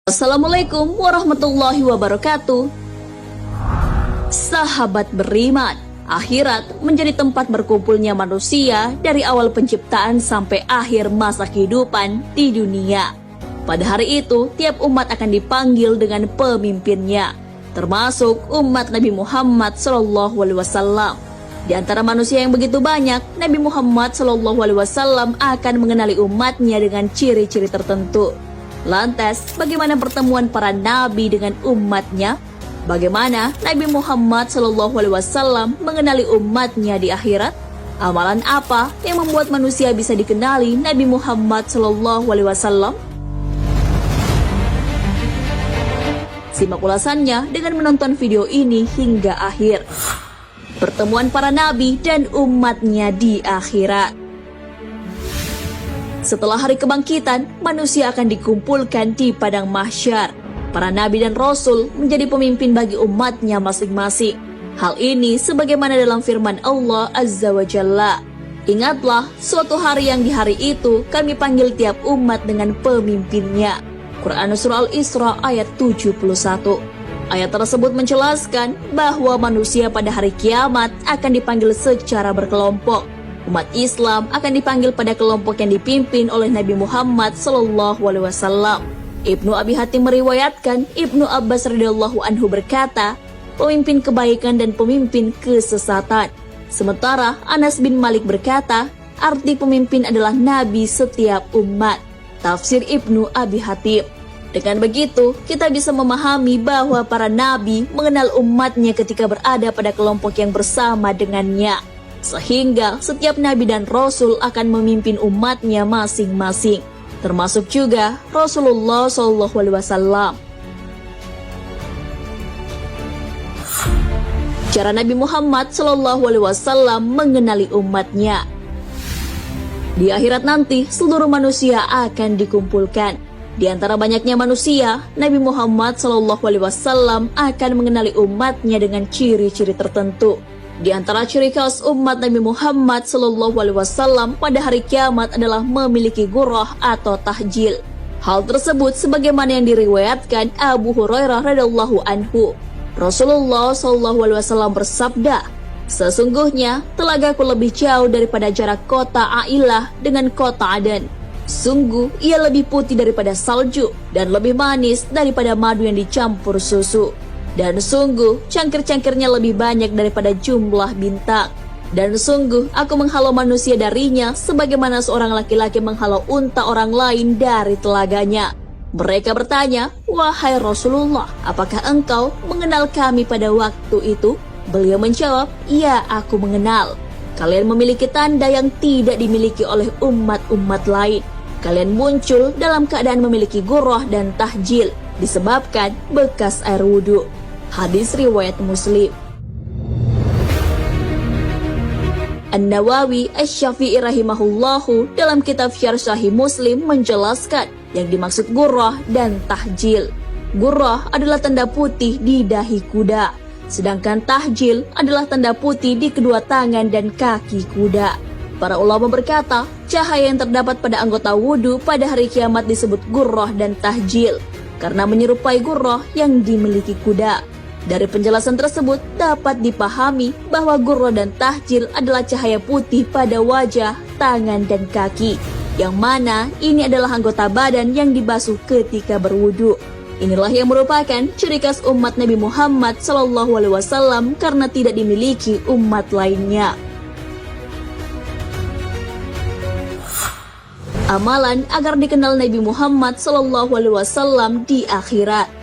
Assalamualaikum warahmatullahi wabarakatuh. Sahabat beriman, akhirat menjadi tempat berkumpulnya manusia dari awal penciptaan sampai akhir masa kehidupan di dunia. Pada hari itu, tiap umat akan dipanggil dengan pemimpinnya, termasuk umat Nabi Muhammad SAW. Di antara manusia yang begitu banyak, Nabi Muhammad SAW akan mengenali umatnya dengan ciri-ciri tertentu. Lantas, bagaimana pertemuan para nabi dengan umatnya? Bagaimana Nabi Muhammad SAW mengenali umatnya di akhirat? Amalan apa yang membuat manusia bisa dikenali Nabi Muhammad SAW? Simak ulasannya dengan menonton video ini hingga akhir. Pertemuan para nabi dan umatnya di akhirat. Setelah hari kebangkitan, manusia akan dikumpulkan di padang mahsyar. Para nabi dan rasul menjadi pemimpin bagi umatnya masing-masing. Hal ini sebagaimana dalam firman Allah Azza wa Jalla. Ingatlah suatu hari yang di hari itu kami panggil tiap umat dengan pemimpinnya. Quran Surah Al-Isra ayat 71. Ayat tersebut menjelaskan bahwa manusia pada hari kiamat akan dipanggil secara berkelompok. Umat Islam akan dipanggil pada kelompok yang dipimpin oleh Nabi Muhammad SAW. Ibnu Abi Hatim meriwayatkan Ibnu Abbas radhiyallahu anhu berkata, pemimpin kebaikan dan pemimpin kesesatan. Sementara Anas bin Malik berkata, arti pemimpin adalah Nabi setiap umat. Tafsir Ibnu Abi Hatim. Dengan begitu, kita bisa memahami bahwa para nabi mengenal umatnya ketika berada pada kelompok yang bersama dengannya. Sehingga setiap nabi dan rasul akan memimpin umatnya masing-masing, termasuk juga Rasulullah SAW. Cara Nabi Muhammad SAW mengenali umatnya. Di akhirat nanti, seluruh manusia akan dikumpulkan. Di antara banyaknya manusia, Nabi Muhammad SAW akan mengenali umatnya dengan ciri-ciri tertentu. Di antara ciri khas umat Nabi Muhammad SAW pada hari kiamat adalah memiliki gurrah atau tahjil. Hal tersebut sebagaimana yang diriwayatkan Abu Hurairah radhiyallahu anhu. Rasulullah SAW bersabda, sesungguhnya telagaku lebih jauh daripada jarak kota Ailah dengan kota Aden. Sungguh ia lebih putih daripada salju dan lebih manis daripada madu yang dicampur susu. Dan sungguh cangkir-cangkirnya lebih banyak daripada jumlah bintang. Dan sungguh aku menghalau manusia darinya sebagaimana seorang laki-laki menghalau unta orang lain dari telaganya. Mereka bertanya, wahai Rasulullah, apakah engkau mengenal kami pada waktu itu? Beliau menjawab, ya aku mengenal. Kalian memiliki tanda yang tidak dimiliki oleh umat-umat lain. Kalian muncul dalam keadaan memiliki gurrah dan tahjil disebabkan bekas air wudhu. Hadis riwayat Muslim. An-Nawawi Asy-Syafi'i rahimahullahu dalam kitab Syarh Sahih Muslim menjelaskan yang dimaksud gurrah dan tahjil. Gurrah adalah tanda putih di dahi kuda, sedangkan tahjil adalah tanda putih di kedua tangan dan kaki kuda. Para ulama berkata, cahaya yang terdapat pada anggota wudhu pada hari kiamat disebut gurrah dan tahjil, karena menyerupai gurrah yang dimiliki kuda. Dari penjelasan tersebut dapat dipahami bahwa gurrah dan tahjil adalah cahaya putih pada wajah, tangan, dan kaki, yang mana ini adalah anggota badan yang dibasuh ketika berwudu. Inilah yang merupakan ciri khas umat Nabi Muhammad SAW karena tidak dimiliki umat lainnya. Amalan agar dikenal Nabi Muhammad SAW di akhirat.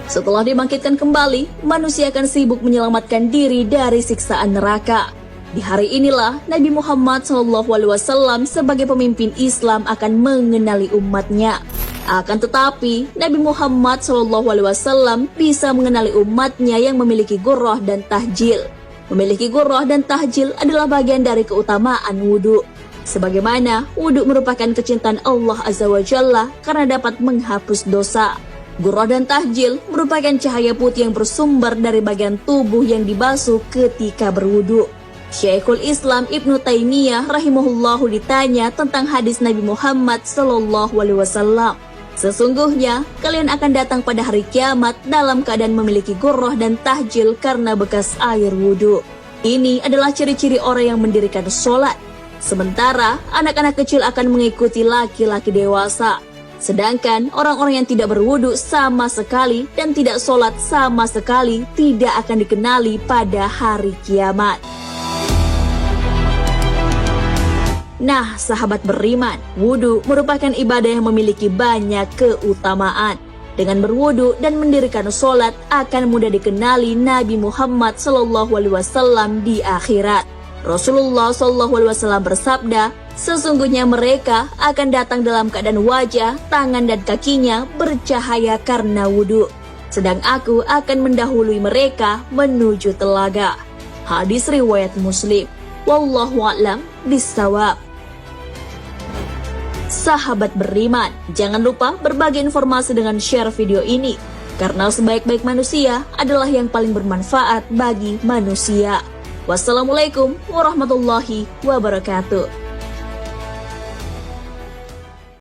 Setelah dibangkitkan kembali, manusia akan sibuk menyelamatkan diri dari siksaan neraka. Di hari inilah Nabi Muhammad SAW sebagai pemimpin Islam akan mengenali umatnya. Akan tetapi, Nabi Muhammad SAW bisa mengenali umatnya yang memiliki gurrah dan tahjil. Memiliki gurrah dan tahjil adalah bagian dari keutamaan wudhu. Sebagaimana wudhu merupakan kecintaan Allah Azza wa Jalla karena dapat menghapus dosa. Gurrah dan tahjil merupakan cahaya putih yang bersumber dari bagian tubuh yang dibasuh ketika berwudu. Syekhul Islam Ibnu Taimiyah rahimahullahu ditanya tentang hadis Nabi Muhammad SAW. Sesungguhnya, kalian akan datang pada hari kiamat dalam keadaan memiliki gurrah dan tahjil karena bekas air wudhu. Ini adalah ciri-ciri orang yang mendirikan sholat. Sementara, anak-anak kecil akan mengikuti laki-laki dewasa. Sedangkan orang-orang yang tidak berwudhu sama sekali dan tidak sholat sama sekali tidak akan dikenali pada hari kiamat. Nah, sahabat beriman, wudhu merupakan ibadah yang memiliki banyak keutamaan. Dengan berwudhu dan mendirikan sholat akan mudah dikenali Nabi Muhammad SAW di akhirat. Rasulullah SAW bersabda, sesungguhnya mereka akan datang dalam keadaan wajah, tangan dan kakinya bercahaya karena wudhu. Sedang aku akan mendahului mereka menuju telaga. Hadis riwayat Muslim. Wallahu a'lam bishawab. Sahabat beriman, jangan lupa berbagi informasi dengan share video ini, karena sebaik-baik manusia adalah yang paling bermanfaat bagi manusia. Wassalamualaikum warahmatullahi wabarakatuh.